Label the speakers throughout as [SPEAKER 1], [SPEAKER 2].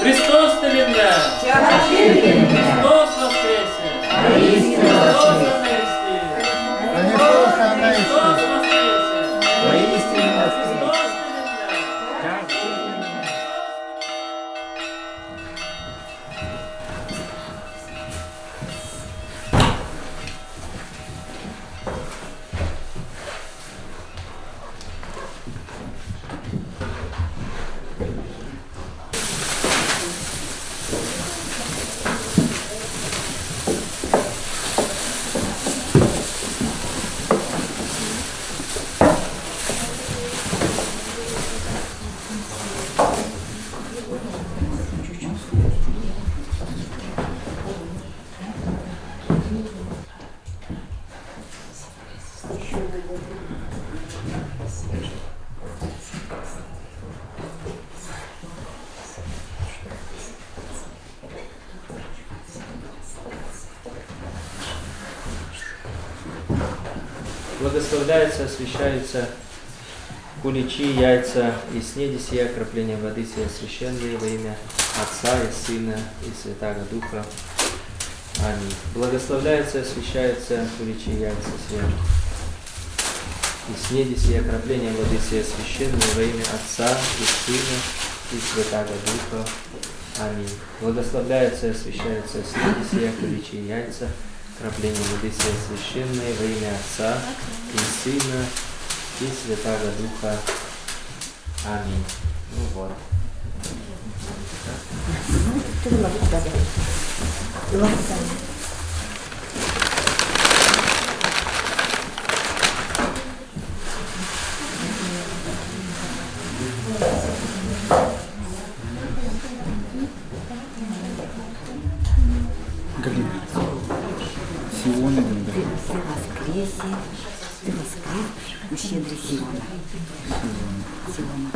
[SPEAKER 1] Христос Телемля! Христос воскресе! Христос анести! Христос воскресе! Христос Телемля! Благословляется, освящается куличи, яйца и снеди сия, окропление воды сия священные во имя Отца и Сына и Святаго Духа. Аминь. Благословляется, освящается куличи, яйца сия и снеди сия, окропление воды сия священные во имя Отца и Сына и Святаго Духа. Аминь. Благословляется, освящается снеди сия, куличи, яйца, окропление воды сия священное во имя Отца и Сына и Святаго Духа. Аминь. Ну вот.
[SPEAKER 2] Сиона, ты воскресе, щедрый Сиона. Сиона.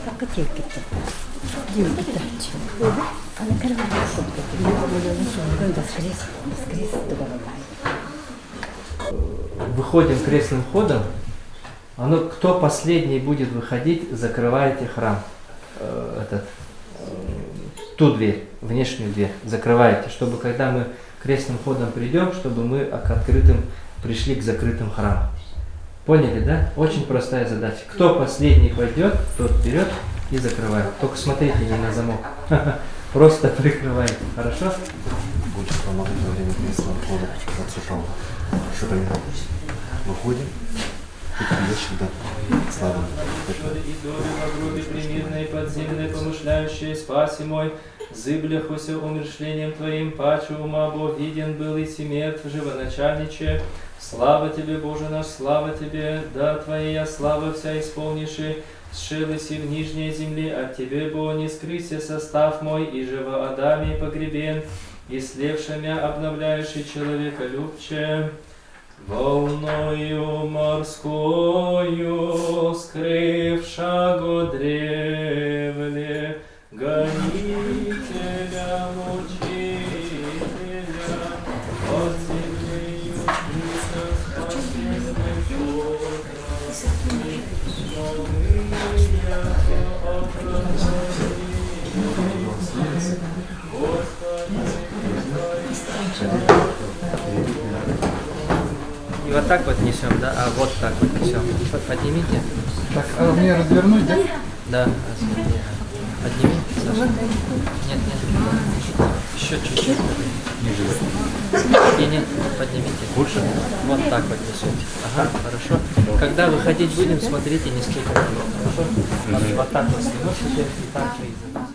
[SPEAKER 2] Как котельки-то? Деньги-то. А на кармане сколько? Воскрес, дорогая.
[SPEAKER 1] Выходим крестным ходом. Кто последний будет выходить, закрываете храм. Ту дверь, внешнюю дверь, закрываете, чтобы когда мы крестным ходом придем, чтобы мы к открытым пришли к закрытым храмам. Поняли, да? Очень простая задача. Кто последний войдет, тот берет и закрывает. Только смотрите не на замок. Просто прикрываете. Хорошо?
[SPEAKER 3] Больше помогли во время крестного хода отцу Павлу. Что там выходим? Да. Слава.
[SPEAKER 1] Господи, и доли во гробе примирной, подземной, помышляющей, спаси мой, зыбляхуся умершлением Твоим, паче ума Бог виден был и смерть живоначальниче. Слава Тебе, Боже наш, слава Тебе, да Твоя слава вся исполниши, сшелыси в нижней земле, от Тебе, Бо, не скрыся состав мой, и живо Адаме погребен, и слевшими обновляющий человека любче. Волною морскою, скрывшаго древле, гонителя, мучителя, от землею близко спасенный И вот так вот несем, да? А вот так вот несем. Поднимите.
[SPEAKER 2] Так, а мне развернуть, да?
[SPEAKER 1] Да, разверни. Подними, Саша. Нет, нет. Еще чуть-чуть. Нет, поднимите.
[SPEAKER 3] Больше?
[SPEAKER 1] Вот так вот несете. Ага, хорошо. Когда выходить будем, смотрите, не стукайте. Хорошо? Вот так вот сносите и так же и заносите.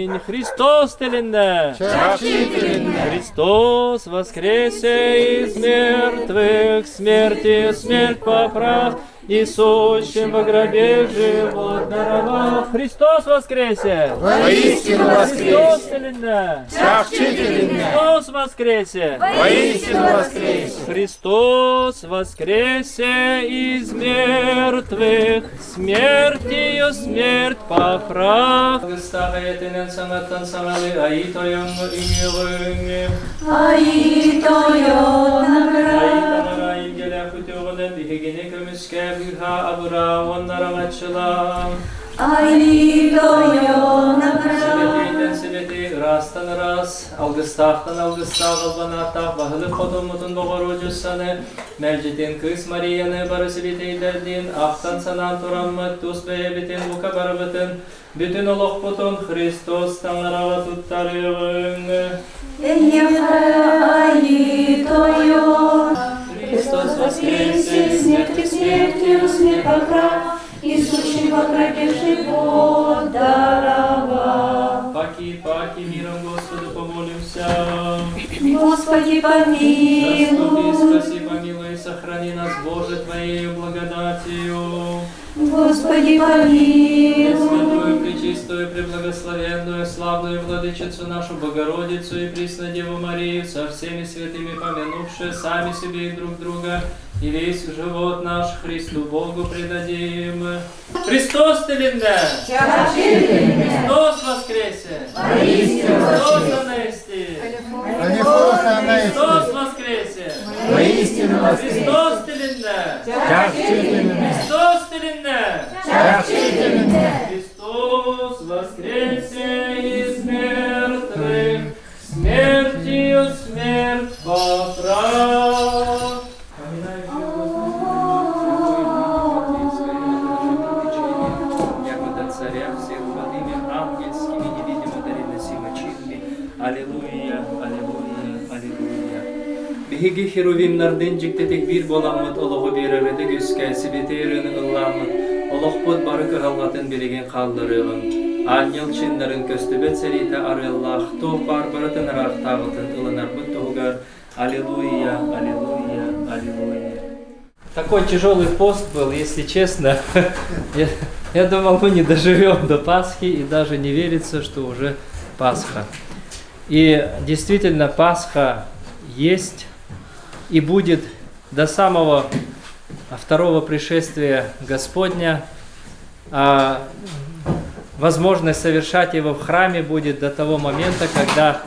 [SPEAKER 1] Аминь. Христос телинне. Христос воскресе из мертвых, смерти смерть поправ, и сущим во гробе живот даровав. Христос воскресе!
[SPEAKER 4] Воистину воскресе!
[SPEAKER 1] Христос телинне! Христос воскресе!
[SPEAKER 4] Воистину воскресе!
[SPEAKER 1] Христос воскресе из мертвых, смертью смерть поправ. Гостахаетинен саматтан самали, аитоем имелыми.
[SPEAKER 5] Аитоем
[SPEAKER 1] Аитанара ингеля хутюгонен, бихегене көмүскә бирха абура оннараматчылам. Себетейден себетей, растан раз, алгыстақтан алгыстақ, албанаттақ, бағылы қотымытын боғыру жүссаны, мәлжетен кыз Марияны бары себетейдерден, ақтан санан тұраммыт, тұс бәйебетен бұқа барыбытын, бүтін олық бұтын Христос таңыраға тұттарығың. Христос воскресе,
[SPEAKER 5] смерти смертью смерть поправ, и сущий во гробе живот даровав.
[SPEAKER 1] Паки, паки, миром Господу помолимся.
[SPEAKER 5] Господи,
[SPEAKER 1] Заступи,
[SPEAKER 5] помилуй.
[SPEAKER 1] спаси, помилуй, сохрани нас, Боже, Твоею благодатью.
[SPEAKER 5] Господи, помилуй.
[SPEAKER 1] Пресвятую, пречистую, преблагословенную, славную Владычицу нашу Богородицу и Преснодеву Марию, со всеми святыми помянувши сами себе и друг друга, и весь живот наш Христу Богу предадим. Христос телинне! Христос воскресе! Христос анести! Христос воскресе! Христос телинне! Христос телинне! Христос воскресе из мертвых, смертью смерть поправ. Якуда царя всех хвалими ангельскими невидимо дареносимо чинами. Аллилуйя, аллилуйя, аллилуйя. Биги херувим нардынжикте текбир боламмыт олығы беререді күскә сибетерін ылламмыт. Олықпыт бары кығалғатын береген қалдырығын. Ангел чиндарын көстібет сәриті арыллах, тоқ барбарытын рақ тағытын ылынар бұт тоғығар. Аллилуйя, аллилуйя, аллилуйя. Такой тяжелый пост был, если честно. Я думал, мы не доживем до Пасхи, и даже не верится, что уже Пасха. И действительно, Пасха есть и будет до самого второго пришествия Господня. Возможность совершать его в храме будет до того момента, когда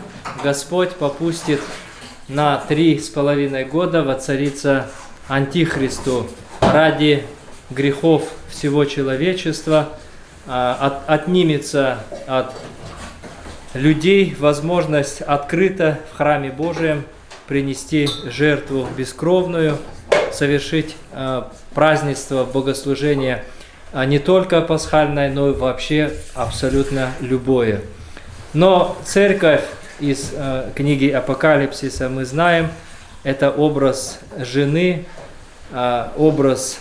[SPEAKER 1] Господь попустит на 3,5 года воцариться Антихристу ради грехов всего человечества, отнимется от людей возможность открыто в храме Божием принести жертву бескровную, совершить празднество, богослужение не только пасхальное, но и вообще абсолютно любое. Но церковь из книги Апокалипсиса мы знаем, это образ жены, образ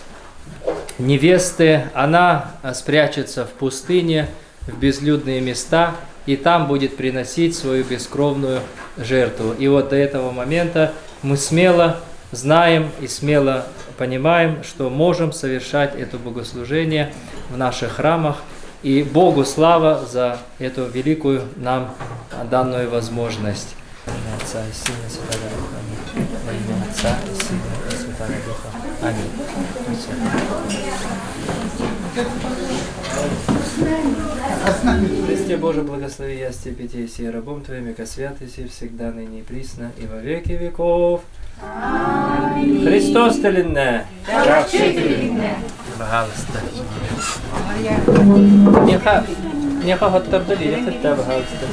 [SPEAKER 1] невесты. Она спрячется в пустыне, в безлюдные места, и там будет приносить свою бескровную жертву. И вот до этого момента мы смело знаем и смело понимаем, что можем совершать это богослужение в наших храмах. И Богу слава за эту великую нам данную возможность. Отца и Сына, Святого Духа. Во имя Отца и Сына и Святого Духа. Аминь. Христе Боже, благослови я Тебе, сей рабом Твоим, яко святый сей всегда, ныне и присно, и во веки веков. Аминь. Христос телинне. Пожалуйста. Нехай готовы діяти, пожалуйста.